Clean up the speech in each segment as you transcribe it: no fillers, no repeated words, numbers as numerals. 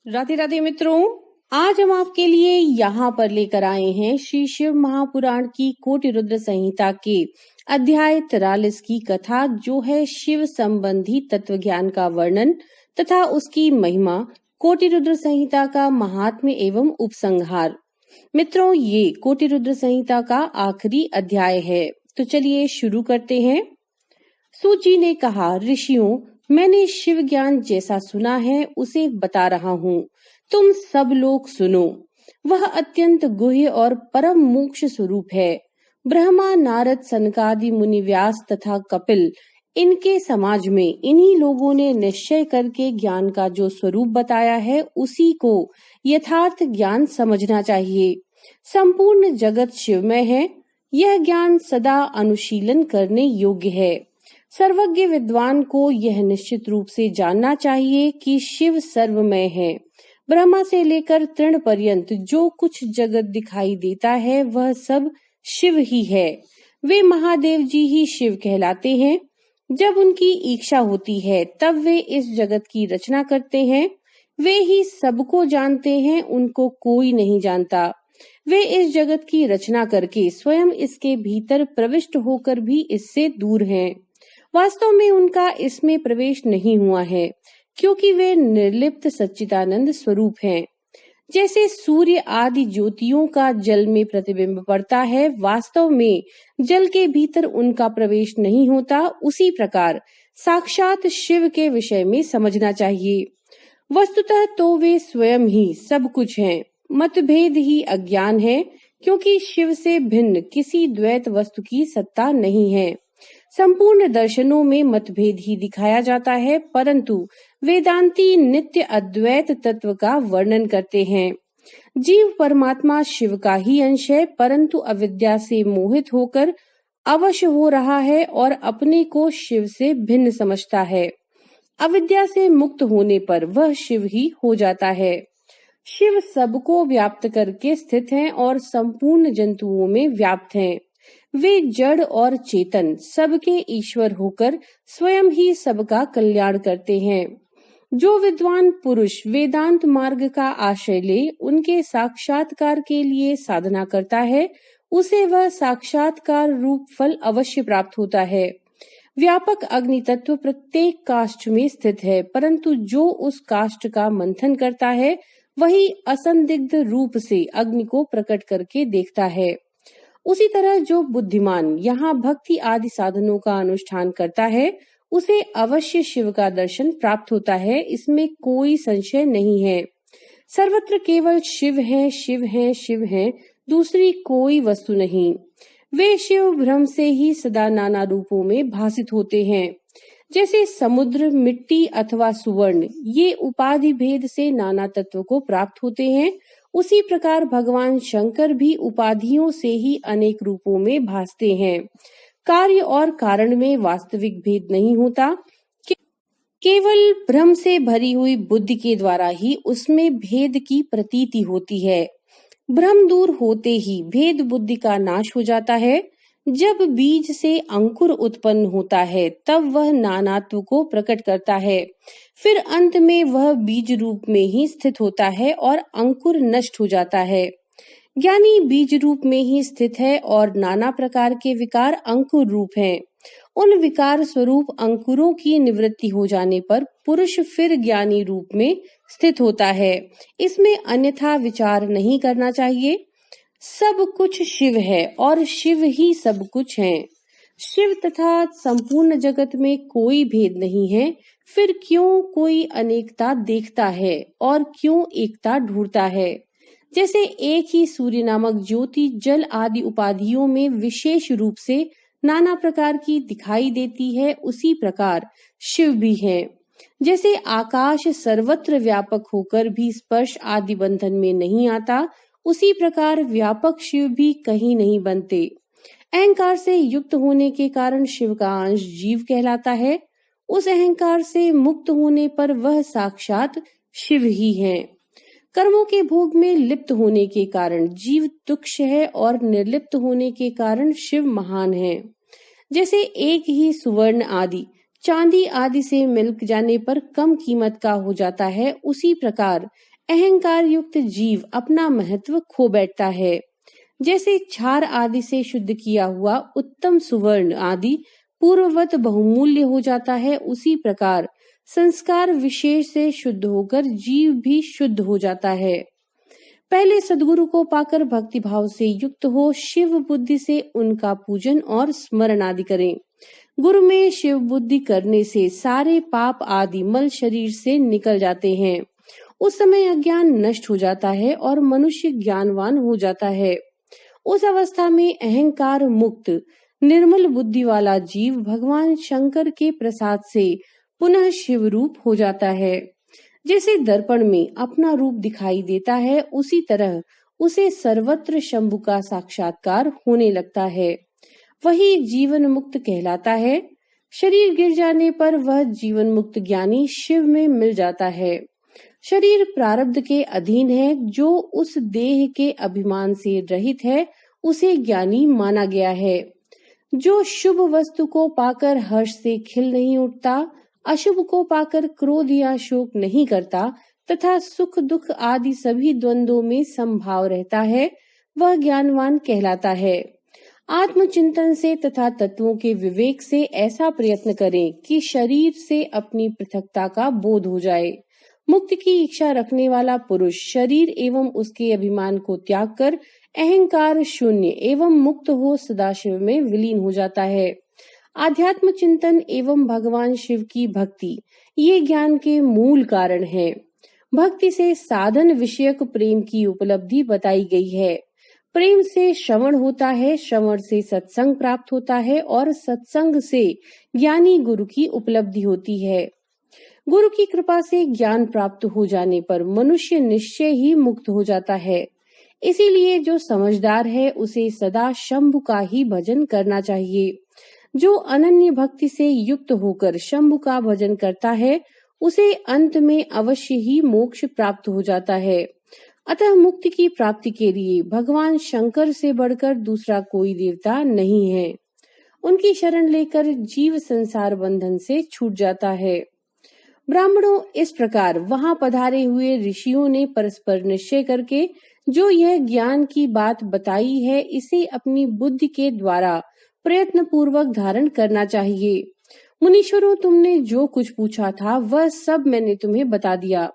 राधे राधे मित्रों, आज हम आपके लिए यहाँ पर लेकर आए हैं श्री शिव महापुराण की कोटि रुद्र संहिता के अध्याय 43 की कथा, जो है शिव संबंधी तत्व ज्ञान का वर्णन तथा उसकी महिमा, कोटि रुद्र संहिता का महात्म्य एवं उपसंहार। मित्रों, ये कोटि रुद्र संहिता का आखिरी अध्याय है, तो चलिए शुरू करते हैं। सूत जी ने कहा, ऋषियों, मैंने शिव ज्ञान जैसा सुना है उसे बता रहा हूँ, तुम सब लोग सुनो। वह अत्यंत गुह्य और परम मोक्ष स्वरूप है। ब्रह्मा, नारद, सनकादि मुनि, व्यास तथा कपिल, इनके समाज में इन्हीं लोगों ने निश्चय करके ज्ञान का जो स्वरूप बताया है उसी को यथार्थ ज्ञान समझना चाहिए। संपूर्ण जगत शिवमय है। यह ज्ञान सदा अनुशीलन करने योग्य है। सर्वज्ञ विद्वान को यह निश्चित रूप से जानना चाहिए कि शिव सर्वमय है। ब्रह्मा से लेकर तृण पर्यंत जो कुछ जगत दिखाई देता है वह सब शिव ही है। वे महादेव जी ही शिव कहलाते हैं। जब उनकी इच्छा होती है तब वे इस जगत की रचना करते हैं। वे ही सबको जानते हैं, उनको कोई नहीं जानता। वे इस जगत की रचना करके स्वयं इसके भीतर प्रविष्ट होकर भी इससे दूर हैं। वास्तव में उनका इसमें प्रवेश नहीं हुआ है, क्योंकि वे निर्लिप्त सच्चिदानंद स्वरूप हैं। जैसे सूर्य आदि ज्योतियों का जल में प्रतिबिंब पड़ता है, वास्तव में जल के भीतर उनका प्रवेश नहीं होता, उसी प्रकार साक्षात शिव के विषय में समझना चाहिए। वस्तुतः तो वे स्वयं ही सब कुछ हैं। मतभेद ही अज्ञान है, क्योंकि शिव से भिन्न किसी द्वैत वस्तु की सत्ता नहीं है। संपूर्ण दर्शनों में मतभेद ही दिखाया जाता है, परंतु वेदांती नित्य अद्वैत तत्व का वर्णन करते हैं। जीव परमात्मा शिव का ही अंश है, परंतु अविद्या से मोहित होकर अवश्य हो रहा है और अपने को शिव से भिन्न समझता है। अविद्या से मुक्त होने पर वह शिव ही हो जाता है। शिव सबको व्याप्त करके स्थित हैं और संपूर्ण जंतुओं में व्याप्त हैं। वे जड़ और चेतन सबके ईश्वर होकर स्वयं ही सबका कल्याण करते हैं। जो विद्वान पुरुष वेदांत मार्ग का आश्रय ले उनके साक्षात्कार के लिए साधना करता है, उसे वह साक्षात्कार रूप फल अवश्य प्राप्त होता है। व्यापक अग्नि तत्व प्रत्येक काष्ठ में स्थित है, परंतु जो उस काष्ठ का मंथन करता है वही असंदिग्ध रूप से अग्नि को प्रकट करके देखता है। उसी तरह जो बुद्धिमान यहाँ भक्ति आदि साधनों का अनुष्ठान करता है, उसे अवश्य शिव का दर्शन प्राप्त होता है, इसमें कोई संशय नहीं है। सर्वत्र केवल शिव है, शिव है, शिव है, दूसरी कोई वस्तु नहीं। वे शिव भ्रम से ही सदा नाना रूपों में भासित होते हैं। जैसे समुद्र, मिट्टी अथवा सुवर्ण, ये उपाधि भेद से नाना तत्व को प्राप्त होते हैं, उसी प्रकार भगवान शंकर भी उपाधियों से ही अनेक रूपों में भासते हैं। कार्य और कारण में वास्तविक भेद नहीं होता, केवल भ्रम से भरी हुई बुद्धि के द्वारा ही उसमें भेद की प्रतीति होती है। भ्रम दूर होते ही भेद बुद्धि का नाश हो जाता है। जब बीज से अंकुर उत्पन्न होता है तब वह नानात्व को प्रकट करता है, फिर अंत में वह बीज रूप में ही स्थित होता है और अंकुर नष्ट हो जाता है। ज्ञानी बीज रूप में ही स्थित है और नाना प्रकार के विकार अंकुर रूप हैं। उन विकार स्वरूप अंकुरों की निवृत्ति हो जाने पर पुरुष फिर ज्ञानी रूप में स्थित होता है। इसमें अन्यथा विचार नहीं करना चाहिए। सब कुछ शिव है और शिव ही सब कुछ है। शिव तथा संपूर्ण जगत में कोई भेद नहीं है, फिर क्यों कोई अनेकता देखता है और क्यों एकता ढूंढता है। जैसे एक ही सूर्य नामक ज्योति जल आदि उपाधियों में विशेष रूप से नाना प्रकार की दिखाई देती है, उसी प्रकार शिव भी है। जैसे आकाश सर्वत्र व्यापक होकर भी स्पर्श आदि बंधन में नहीं आता, उसी प्रकार व्यापक शिव भी कहीं नहीं बनते। अहंकार से युक्त होने के कारण शिव का अंश जीव कहलाता है। उस अहंकार से मुक्त होने पर वह साक्षात शिव ही है। कर्मों के भोग में लिप्त होने के कारण जीव तुच्छ है और निर्लिप्त होने के कारण शिव महान है। जैसे एक ही सुवर्ण आदि चांदी आदि से मिल जाने पर कम कीमत का हो जाता है, उसी प्रकार अहंकार युक्त जीव अपना महत्व खो बैठता है। जैसे क्षार आदि से शुद्ध किया हुआ उत्तम सुवर्ण आदि पूर्ववत बहुमूल्य हो जाता है, उसी प्रकार संस्कार विशेष से शुद्ध होकर जीव भी शुद्ध हो जाता है। पहले सद्गुरु को पाकर भक्ति भाव से युक्त हो शिव बुद्धि से उनका पूजन और स्मरण आदि करें। गुरु में शिव बुद्धि करने से सारे पाप आदि मल शरीर से निकल जाते हैं। उस समय अज्ञान नष्ट हो जाता है और मनुष्य ज्ञानवान हो जाता है। उस अवस्था में अहंकार मुक्त निर्मल बुद्धि वाला जीव भगवान शंकर के प्रसाद से पुनः शिव रूप हो जाता है। जैसे दर्पण में अपना रूप दिखाई देता है, उसी तरह उसे सर्वत्र शंभु का साक्षात्कार होने लगता है। वही जीवन मुक्त कहलाता है। शरीर गिर जाने पर वह जीवन मुक्त ज्ञानी शिव में मिल जाता है। शरीर प्रारब्ध के अधीन है। जो उस देह के अभिमान से रहित है उसे ज्ञानी माना गया है। जो शुभ वस्तु को पाकर हर्ष से खिल नहीं उठता, अशुभ को पाकर क्रोध या शोक नहीं करता तथा सुख दुख आदि सभी द्वंद्वों में समभाव रहता है, वह ज्ञानवान कहलाता है। आत्मचिंतन से तथा तत्वों के विवेक से ऐसा प्रयत्न करें कि शरीर से अपनी पृथकता का बोध हो जाए। मुक्ति की इच्छा रखने वाला पुरुष शरीर एवं उसके अभिमान को त्याग कर अहंकार शून्य एवं मुक्त हो सदाशिव में विलीन हो जाता है। आध्यात्म चिंतन एवं भगवान शिव की भक्ति ये ज्ञान के मूल कारण है। भक्ति से साधन विषयक प्रेम की उपलब्धि बताई गई है। प्रेम से श्रवण होता है, श्रवण से सत्संग प्राप्त होता है और सत्संग से ज्ञानी गुरु की उपलब्धि होती है। गुरु की कृपा से ज्ञान प्राप्त हो जाने पर मनुष्य निश्चय ही मुक्त हो जाता है। इसीलिए जो समझदार है उसे सदा शंभु का ही भजन करना चाहिए। जो अनन्य भक्ति से युक्त होकर शंभु का भजन करता है उसे अंत में अवश्य ही मोक्ष प्राप्त हो जाता है। अतः मुक्ति की प्राप्ति के लिए भगवान शंकर से बढ़कर दूसरा कोई देवता नहीं है। उनकी शरण लेकर जीव संसार बंधन से छूट जाता है। ब्राह्मणों, इस प्रकार वहां पधारे हुए ऋषियों ने परस्पर निश्चय करके जो यह ज्ञान की बात बताई है इसे अपनी बुद्धि के द्वारा प्रयत्न पूर्वक धारण करना चाहिए। मुनीश्वरों, तुमने जो कुछ पूछा था वह सब मैंने तुम्हें बता दिया।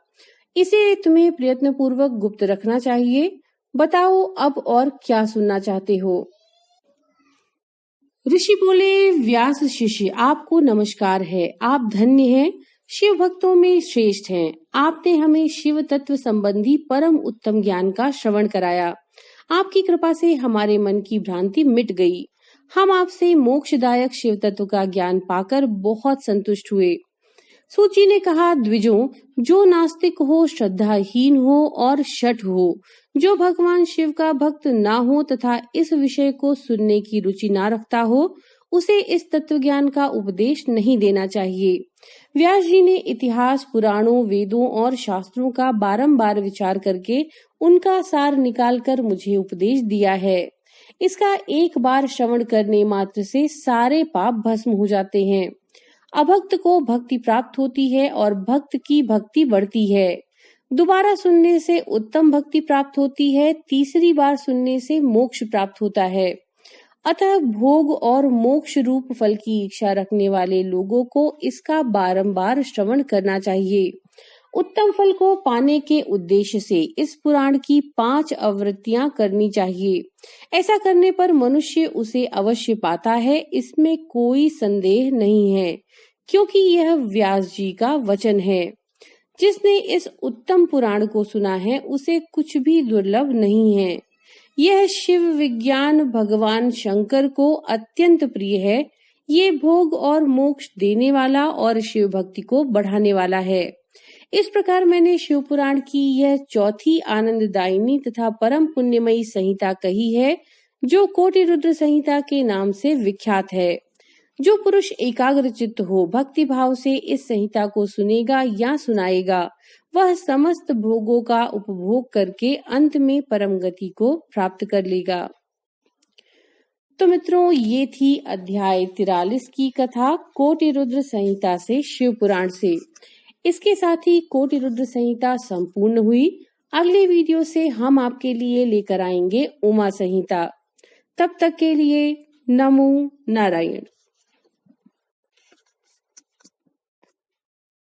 इसे तुम्हें प्रयत्न पूर्वक गुप्त रखना चाहिए। बताओ अब और क्या सुनना चाहते हो। ऋषि बोले, व्यास शिष्य, आपको नमस्कार है। आप धन्य हैं, शिव भक्तों में श्रेष्ठ हैं। आपने हमें शिव तत्व संबंधी परम उत्तम ज्ञान का श्रवण कराया। आपकी कृपा से हमारे मन की भ्रांति मिट गई। हम आपसे मोक्षदायक शिव तत्व का ज्ञान पाकर बहुत संतुष्ट हुए। सूत जी ने कहा, द्विजों, जो नास्तिक हो, श्रद्धाहीन हो और शठ हो, जो भगवान शिव का भक्त ना हो तथा इस विषय को सुनने की रुचि ना रखता हो, उसे इस तत्व ज्ञान का उपदेश नहीं देना चाहिए। व्यास जी ने इतिहास, पुराणों, वेदों और शास्त्रों का बारंबार विचार करके उनका सार निकालकर मुझे उपदेश दिया है। इसका एक बार श्रवण करने मात्र से सारे पाप भस्म हो जाते हैं। अभक्त को भक्ति प्राप्त होती है और भक्त की भक्ति बढ़ती है। दोबारा सुनने से उत्तम भक्ति प्राप्त होती है। तीसरी बार सुनने से मोक्ष प्राप्त होता है। अतः भोग और मोक्ष रूप फल की इच्छा रखने वाले लोगों को इसका बारंबार श्रवण करना चाहिए। उत्तम फल को पाने के उद्देश्य से इस पुराण की 5 आवृत्तियां करनी चाहिए। ऐसा करने पर मनुष्य उसे अवश्य पाता है, इसमें कोई संदेह नहीं है, क्योंकि यह व्यास जी का वचन है। जिसने इस उत्तम पुराण को सुना है उसे कुछ भी दुर्लभ नहीं है। यह शिव विज्ञान भगवान शंकर को अत्यंत प्रिय है। ये भोग और मोक्ष देने वाला और शिव भक्ति को बढ़ाने वाला है। इस प्रकार मैंने शिव पुराण की यह चौथी आनंददायिनी तथा परम पुण्यमयी संहिता कही है, जो कोटि रुद्र संहिता के नाम से विख्यात है। जो पुरुष एकाग्र चित्त हो, भक्ति भाव से इस संहिता को सुनेगा या सुनाएगा, वह समस्त भोगों का उपभोग करके अंत में परम गति को प्राप्त कर लेगा। तो मित्रों, ये थी अध्याय 43 की कथा कोटि रुद्र संहिता से, शिव पुराण से। इसके साथ ही कोटि रुद्र संहिता संपूर्ण हुई। अगले वीडियो से हम आपके लिए लेकर आएंगे उमा संहिता। तब तक के लिए नमो नारायण।